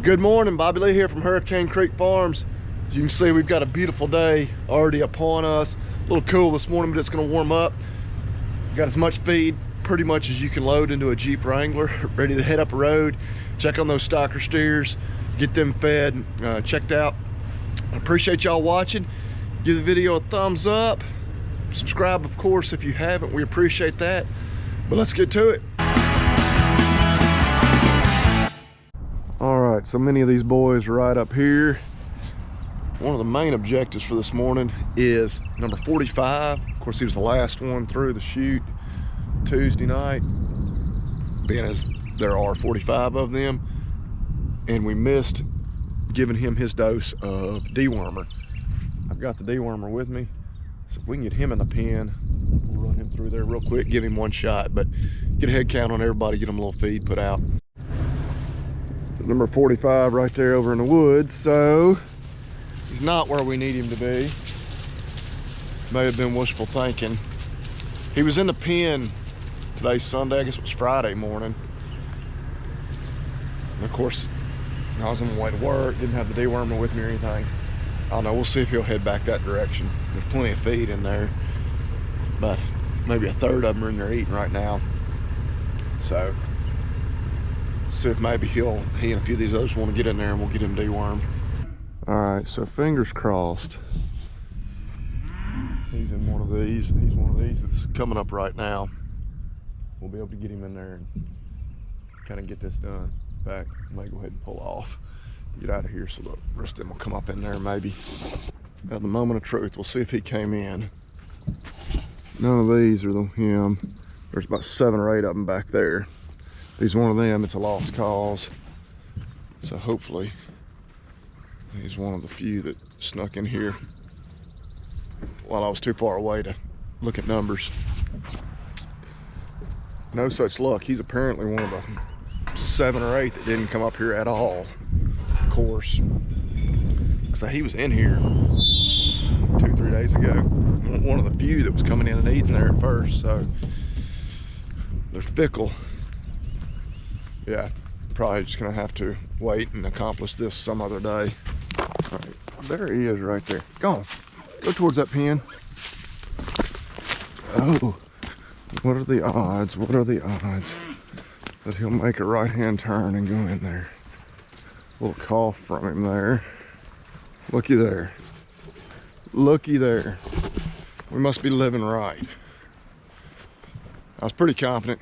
Well, good morning, Bobby Lee here from Hurricane Creek Farms. As you can see, we've got a beautiful day already upon us. A little cool this morning, but it's gonna warm up. We've got as much feed pretty much as you can load into a Jeep Wrangler, ready to head up a road, check on those stocker steers, get them fed, checked out. I appreciate y'all watching. Give the video a thumbs up. Subscribe, of course, if you haven't. We appreciate that. But let's get to it. All right, so many of these boys are right up here. One of the main objectives for this morning is number 45. Of course, he was the last one through the chute Tuesday night, being as there are 45 of them. And we missed giving him his dose of dewormer. I've got the dewormer with me, so if we can get him in the pen, we'll run him through there real quick, give him one shot, but get a head count on everybody, get him a little feed put out. Number 45 right there over in the woods, so he's not where we need him to be. May have been wishful thinking. He was in the pen today's Sunday, I guess it was Friday morning. And of course, I was on my way to work, didn't have the dewormer with me or anything. I don't know, we'll see if he'll head back that direction. There's plenty of feed in there, but maybe a third of them are in there eating right now. So, see if maybe he and a few of these others want to get in there and we'll get him dewormed. All right, so fingers crossed. He's in one of these. He's one of these that's coming up right now. We'll be able to get him in there and kind of get this done. In fact, I may go ahead and pull off, get out of here so the rest of them will come up in there maybe. Now the moment of truth, we'll see if he came in. None of these are him. There's about 7 or 8 of them back there. If he's one of them, it's a lost cause. So hopefully he's one of the few that snuck in here while I was too far away to look at numbers. No such luck. He's apparently one of the 7 or 8 that didn't come up here at all, of course. So he was in here 2-3 days ago. One of the few that was coming in and eating there at first, so they're fickle. Yeah, probably just gonna have to wait and accomplish this some other day. All right, there he is right there. Go on, go towards that pen. Oh, what are the odds? What are the odds that he'll make a right-hand turn and go in there? A little cough from him there. Looky there. Looky there. We must be living right. I was pretty confident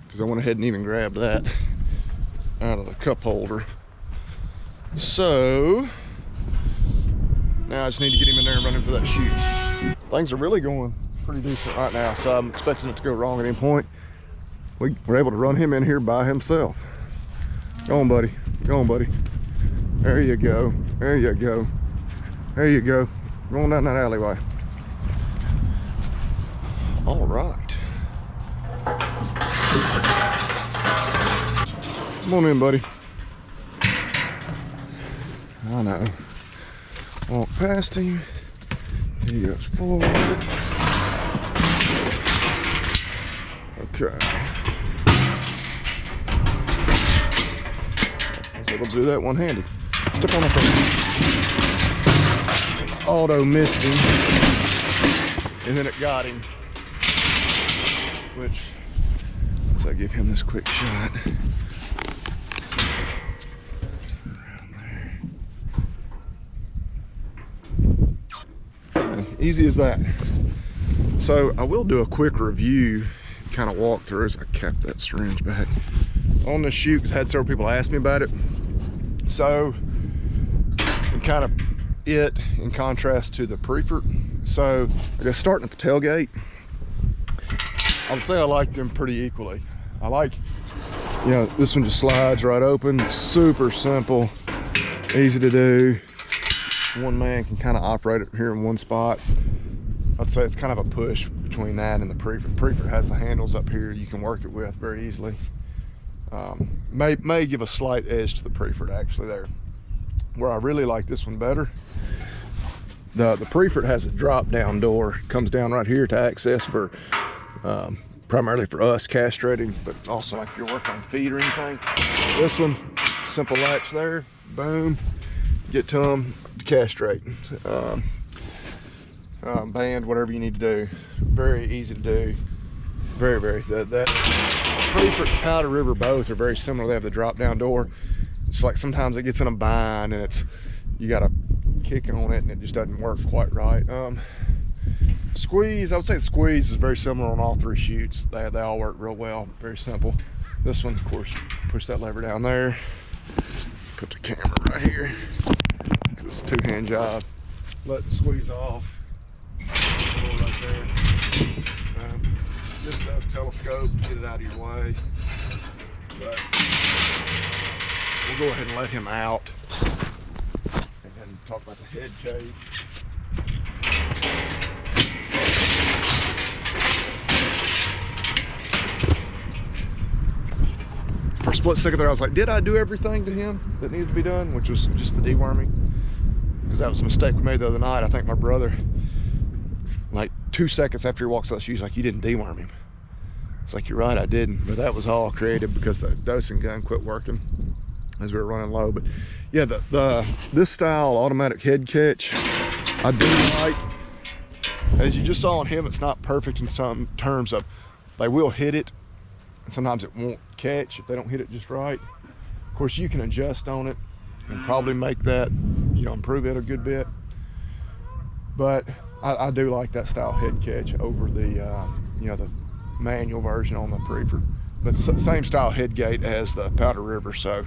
because I went ahead and even grabbed that out of the cup holder. So now I just need to get him in there and run him through that chute. Things are really going pretty decent right now, so I'm expecting it to go wrong at any point. We're able to run him in here by himself. Go on, buddy. Go on, buddy. There you go. There you go. There you go. Going down that alleyway. All right. Come on in, buddy. I know. Walk past him. He goes forward. Okay. I was able to do that one-handed. Step on up there. Auto missed him. And then it got him. Which, so I give him this quick shot. Easy as that. So I will do a quick review, kind of walk through as I cap that syringe back on the chute, because I had several people ask me about it. So, and kind of it in contrast to the Prefert. So I guess starting at the tailgate, I would say I like them pretty equally. I like, you know, this one just slides right open, super simple, easy to do. One man can kind of operate it here in one spot. I'd say it's kind of a push between that and the Prefert. Prefert has the handles up here you can work it with very easily. May give a slight edge to the Prefert actually there. Where I really like this one better, the Prefert has a drop down door. It comes down right here to access for primarily for us castrating, but also like if you're working on feed or anything. This one simple latch there, boom, get to them to castrate. Band, whatever you need to do. Very easy to do. Very. That Preferred Powder River both are very similar. They have the drop down door. It's like sometimes it gets in a bind and you gotta kick on it and it just doesn't work quite right. Squeeze, I would say the squeeze is very similar on all three chutes. They all work real well, very simple. This one, of course, push that lever down there. Put the camera right here, because it's a two-hand job. Let the squeeze off. Right there. This does telescope, get it out of your way. But we'll go ahead and let him out and then talk about the head cage. For a split second there, I was like, did I do everything to him that needed to be done? Which was just the deworming. Because that was a mistake we made the other night. I think my brother, like 2 seconds after he walks out the shoes, like, you didn't deworm him. It's like, you're right, I didn't. But that was all created because the dosing gun quit working as we were running low. But yeah, this style automatic head catch, I do like. As you just saw on him, it's not perfect in some terms of, they will hit it, and sometimes it won't catch if they don't hit it just right. Of course, you can adjust on it and probably make that, improve it a good bit. But I do like that style head catch over the, the manual version on the Preferred. But same style head gate as the Powder River, so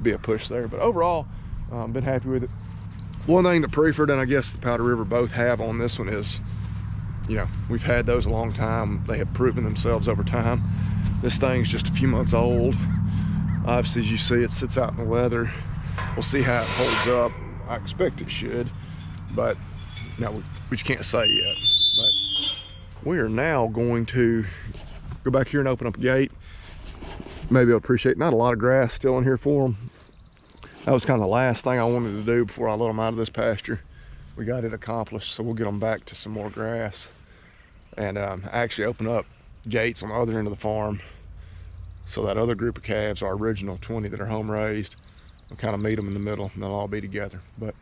be a push there. But overall, been happy with it. One thing the Preferred and I guess the Powder River both have on this one is, we've had those a long time. They have proven themselves over time. This thing's just a few months old. Obviously, as you see, it sits out in the weather. We'll see how it holds up. I expect it should, but we just can't say yet. But we are now going to go back here and open up a gate. Maybe I'll appreciate not a lot of grass still in here for them. That was kind of the last thing I wanted to do before I let them out of this pasture. We got it accomplished, so we'll get them back to some more grass and actually open up gates on the other end of the farm, so that other group of calves, our original 20 that are home raised, we'll kind of meet them in the middle and they'll all be together. But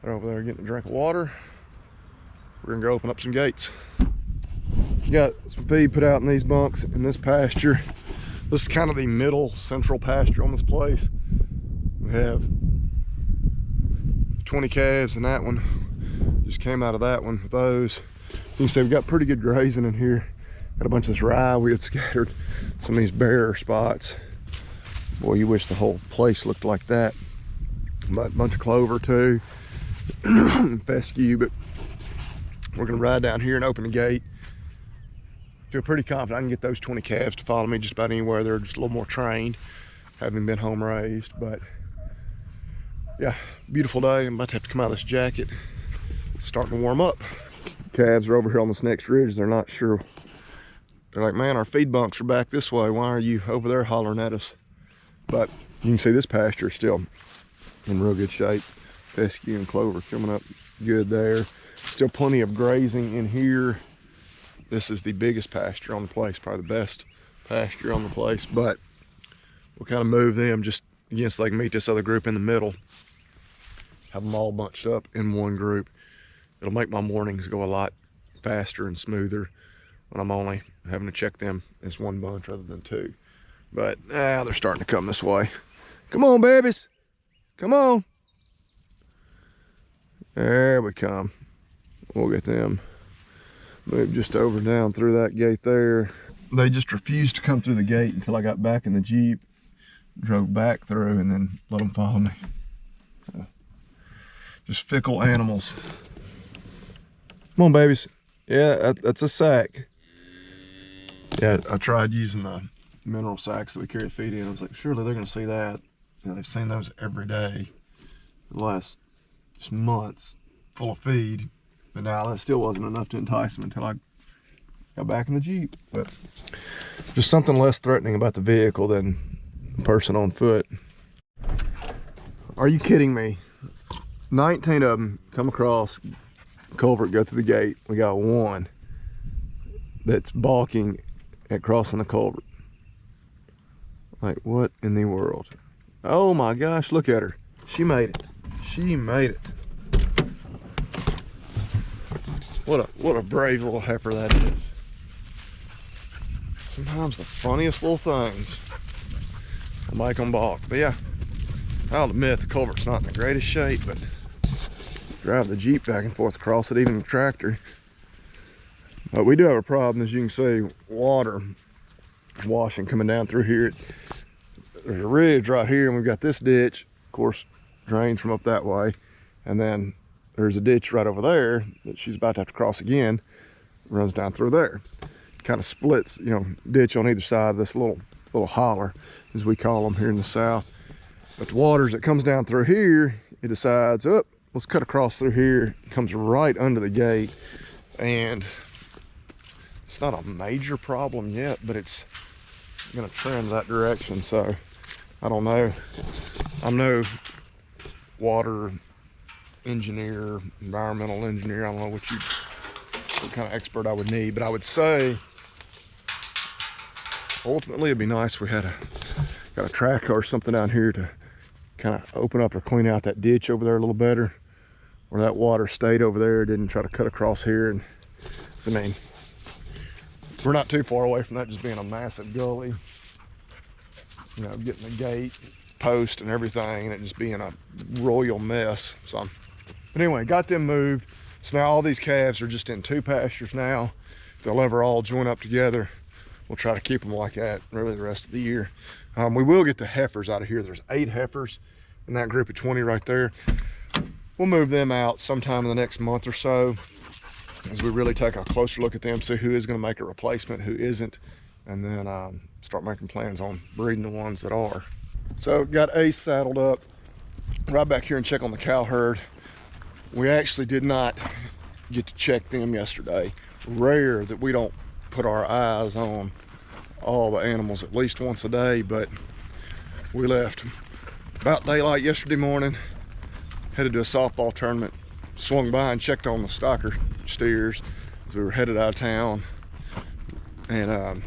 they're over there getting a drink of water. We're gonna go open up some gates. Got some feed put out in these bunks in this pasture. This is kind of the middle central pasture on this place. We have 20 calves in that one. Just came out of that one with those. You can see we've got pretty good grazing in here. Got a bunch of this rye we had scattered. Some of these bare spots. Boy, you wish the whole place looked like that. But a bunch of clover too. Fescue, but we're gonna ride down here and open the gate. Feel pretty confident I can get those 20 calves to follow me just about anywhere. They're just a little more trained, having been home raised. But yeah, beautiful day. I'm about to have to come out of this jacket. Starting to warm up. Calves are over here on this next ridge. They're not sure. They're like, man, our feed bunks are back this way. Why are you over there hollering at us? But you can see this pasture is still in real good shape. Fescue and clover coming up good there. Still plenty of grazing in here. This is the biggest pasture on the place, probably the best pasture on the place. But we'll kind of move them just again so they can meet this other group in the middle. Have them all bunched up in one group. It'll make my mornings go a lot faster and smoother when I'm only having to check them as one bunch rather than two. But they're starting to come this way. Come on, babies. Come on. There we come. We'll get them. Move just over down through that gate there. They just refused to come through the gate until I got back in the Jeep, drove back through, and then let them follow me. Just fickle animals. Come on, babies. Yeah, that's a sack. Yeah, I tried using the mineral sacks that we carry feed in. I was like, surely they're gonna see that. They've seen those every day the last just months full of feed. But now that still wasn't enough to entice them until I got back in the Jeep. But just something less threatening about the vehicle than a person on foot. Are you kidding me? 19 of them come across culvert, go through the gate. We got one that's balking at crossing the culvert. Like, what in the world? Oh my gosh, look at her. She made it. She made it. What a brave little heifer that is. Sometimes the funniest little things will make them balk. But yeah, I'll admit the culvert's not in the greatest shape, but drive the Jeep back and forth across it, even the tractor. But we do have a problem, as you can see, water washing coming down through here. There's a ridge right here, and we've got this ditch, of course, drains from up that way. And then there's a ditch right over there that she's about to have to cross again, runs down through there. Kind of splits, you know, ditch on either side of this little holler, as we call them here in the South. But the water, as it comes down through here, it decides, oh, let's cut across through here. It comes right under the gate, and it's not a major problem yet, but it's gonna trend that direction. So I don't know. I'm no water engineer, environmental engineer. I don't know what kind of expert I would need, but I would say ultimately it'd be nice if we had got a track or something down here to kind of open up or clean out that ditch over there a little better, where that water stayed over there, didn't try to cut across here. And I mean, we're not too far away from that just being a massive gully, you know, getting the gate post and everything, and it just being a royal mess. So, but anyway, got them moved. So now all these calves are just in 2 pastures now. If they'll ever all join up together, we'll try to keep them like that really the rest of the year. We will get the heifers out of here. There's 8 heifers in that group of 20 right there. We'll move them out sometime in the next month or so, as we really take a closer look at them, see who is going to make a replacement, who isn't, and then start making plans on breeding the ones that are. So got Ace saddled up, right back here and check on the cow herd. We actually did not get to check them yesterday. Rare that we don't put our eyes on all the animals at least once a day, but we left about daylight yesterday morning, headed to a softball tournament, swung by and checked on the stocker steers as we were headed out of town, and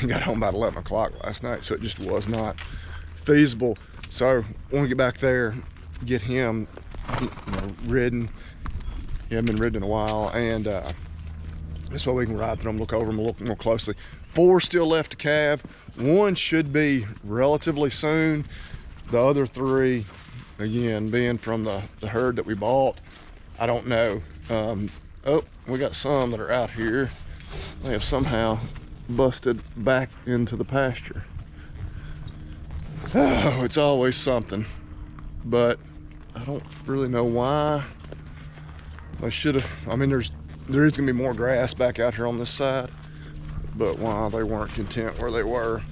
got home about 11 o'clock last night, so it just was not feasible. So I want to get back there, get him, you know, ridden. He hasn't been ridden in a while, and this way we can ride through them, look over them a little more closely. 4 still left to calve. 1 should be relatively soon. The other 3, again, being from the herd that we bought, I don't know. Oh, we got some that are out here. They have somehow busted back into the pasture. Oh, it's always something, but I don't really know why. I should have, I mean, there is gonna be more grass back out here on this side, but why they weren't content where they were.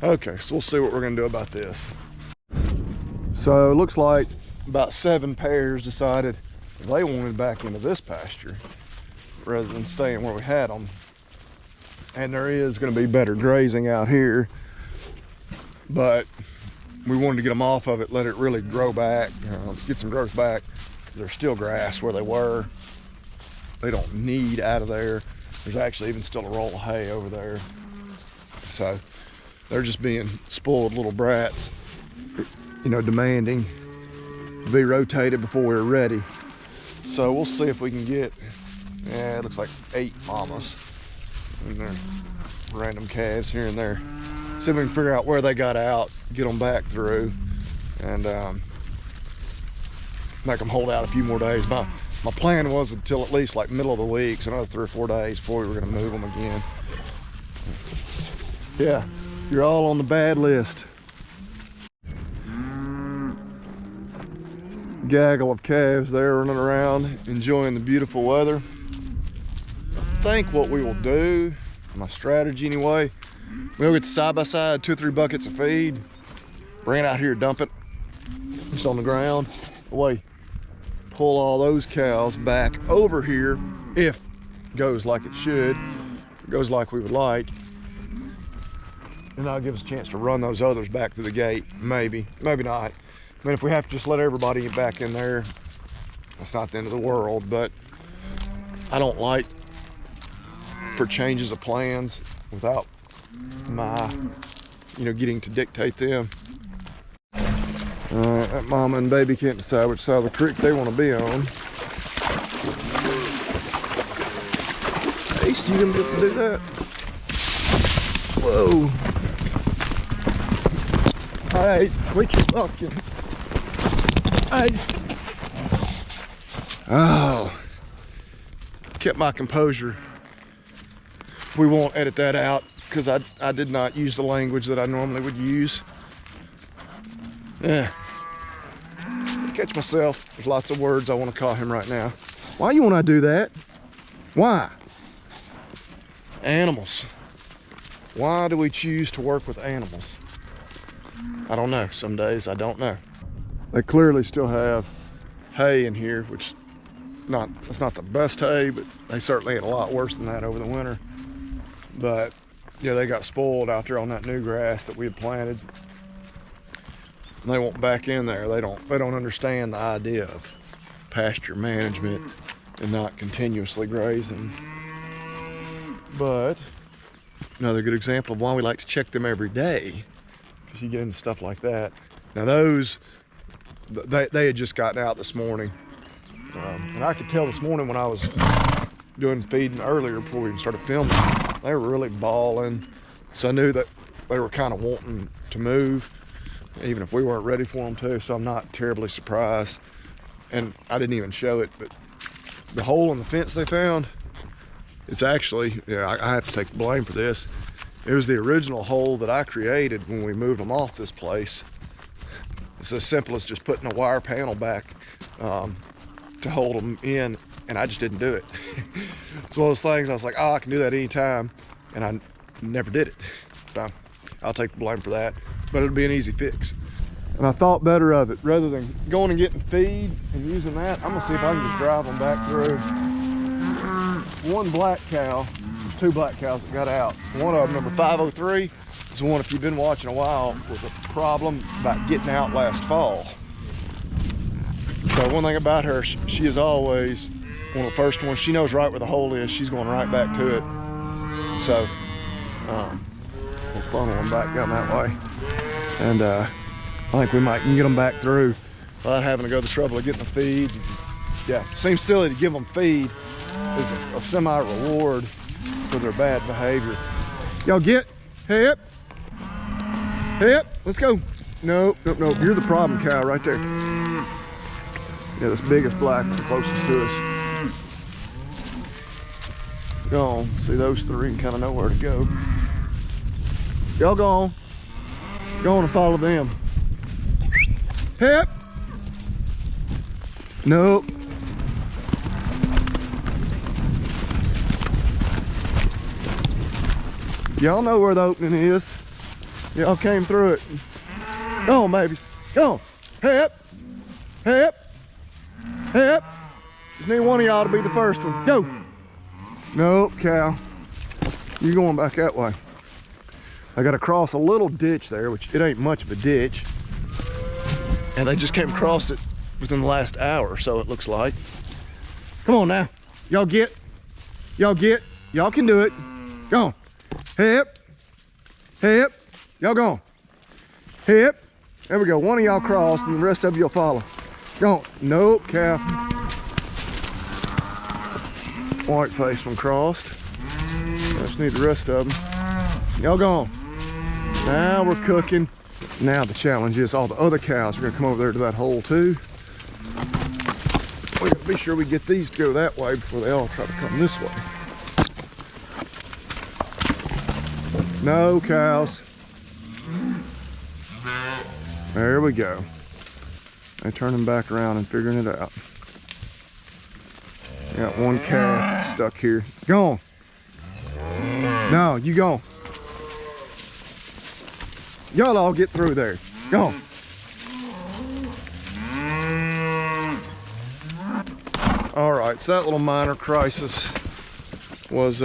Okay, so we'll see what we're gonna do about this. So it looks like about 7 pairs decided they wanted back into this pasture rather than staying where we had them. And there is gonna be better grazing out here, but we wanted to get them off of it, let it really grow back, get some growth back. There's still grass where they were. They don't need out of there. There's actually even still a roll of hay over there. So they're just being spoiled little brats, you know, demanding to be rotated before we're ready. So we'll see if we can get, yeah, it looks like 8 mamas and they're random calves here and there. See if we can figure out where they got out, get them back through, and make them hold out a few more days. My plan was until at least like middle of the week, so another 3 or 4 days before we were gonna move them again. Yeah, you're all on the bad list. Gaggle of calves there running around, enjoying the beautiful weather. I think what we will do, my strategy anyway, we'll get the side-by-side 2 or 3 buckets of feed, bring it out here, dump it just on the ground, away. Pull all those cows back over here if it goes like it should, if it goes like we would like, and that'll give us a chance to run those others back through the gate. Maybe not. I mean, if we have to just let everybody back in there, that's not the end of the world, but I don't like for changes of plans without my, you know, getting to dictate them. All right, that mama and baby can't decide which side of the creek they want to be on. Ace, you gonna be able to do that? Whoa. All right, quit your fucking. Ace. Oh. Kept my composure. We won't edit that out because I did not use the language that I normally would use. Yeah. Catch myself. There's lots of words I want to call him right now. Why you want to do that? Why? Animals. Why do we choose to work with animals? I don't know. Some days I don't know. They clearly still have hay in here, which it's not the best hay, but they certainly had a lot worse than that over the winter. But yeah, they got spoiled out there on that new grass that we had planted. And they won't back in there. They don't understand the idea of pasture management and not continuously grazing. But another good example of why we like to check them every day, because you get into stuff like that. Now those, they had just gotten out this morning. And I could tell this morning when I was doing feeding earlier before we even started filming, they were really bawling. So I knew that they were kind of wanting to move, even if we weren't ready for them to, so I'm not terribly surprised. And I didn't even show it, but the hole in the fence they found, it's actually, yeah, I have to take the blame for this. It was the original hole that I created when we moved them off this place. It's as simple as just putting a wire panel back to hold them in, and I just didn't do it. It's one of those things I was like, oh, I can do that anytime, and I never did it. So I'll take the blame for that, but it'll be an easy fix. And I thought better of it. Rather than going and getting feed and using that, I'm gonna see if I can just drive them back through. One black cow, two black cows that got out. One of them, number 503, is the one, if you've been watching a while, with a problem about getting out last fall. So one thing about her, she is always one of the first ones. She knows right where the hole is. She's going right back to it. So we'll funnel them back down that way. And I think we might get them back through without having to go the trouble of getting the feed. Yeah, seems silly to give them feed as a semi-reward for their bad behavior. Y'all get, hip, let's go. Nope, you're the problem cow right there. Yeah, this biggest black one closest to us. Go on, see those three and kind of know where to go. Y'all go on and follow them. Hip. Nope. Y'all know where the opening is. Y'all came through it. Go on, babies. Go on. Hip. Just need one of y'all to be the first one. Go. Nope, cow. You're going back that way. I got to cross a little ditch there, which it ain't much of a ditch. And they just came across it within the last hour or so, it looks like. Come on now. Y'all get. Y'all can do it. Go on. Hip. Y'all go on. Hip. There we go. One of y'all crossed and the rest of you will follow. Go on. Nope, cow. White faced one crossed. I just need the rest of them. Y'all go on. Now we're cooking. Now the challenge is all the other cows are gonna come over there to that hole too. We gotta be sure we get these to go that way before they all try to come this way. No cows. There we go. They're turning back around and figuring it out. Got one calf stuck here. Go on. No, you go. Y'all all get through there. Go on. All right, so that little minor crisis was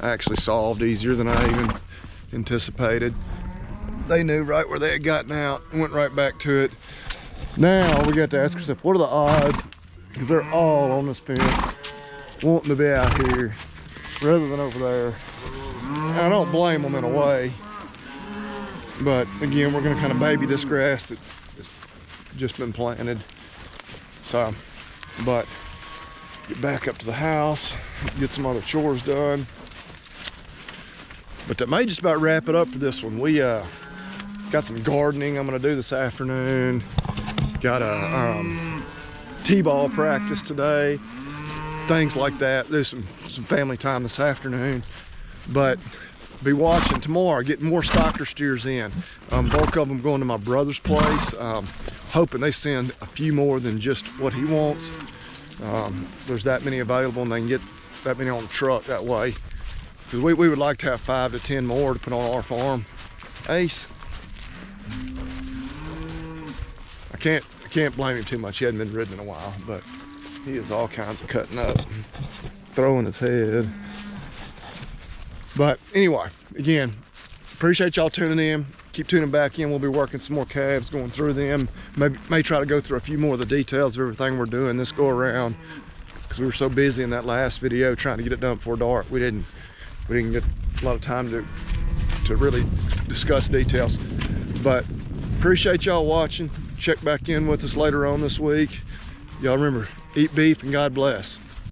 actually solved easier than I even anticipated. They knew right where they had gotten out, went right back to it. Now we got to ask ourselves, what are the odds? Because they're all on this fence, wanting to be out here rather than over there. And I don't blame them in a way. But again, we're gonna kind of baby this grass that's just been planted. So, but get back up to the house, get some other chores done. But that may just about wrap it up for this one. We got some gardening I'm gonna do this afternoon. Got a t-ball practice today, things like that. There's some family time this afternoon. But be watching tomorrow, getting more stocker steers in. Bulk of them going to my brother's place. Hoping they send a few more than just what he wants. There's that many available and they can get that many on the truck that way. Because we would like to have 5 to 10 more to put on our farm. Ace. I can't blame him too much. He hadn't been ridden in a while, but he is all kinds of cutting up, throwing his head. But anyway, again, appreciate y'all tuning in. Keep tuning back in. We'll be working some more calves, going through them. May try to go through a few more of the details of everything we're doing this go around, because we were so busy in that last video trying to get it done before dark. We didn't get a lot of time to really discuss details. But appreciate y'all watching. Check back in with us later on this week. Y'all remember, eat beef and God bless.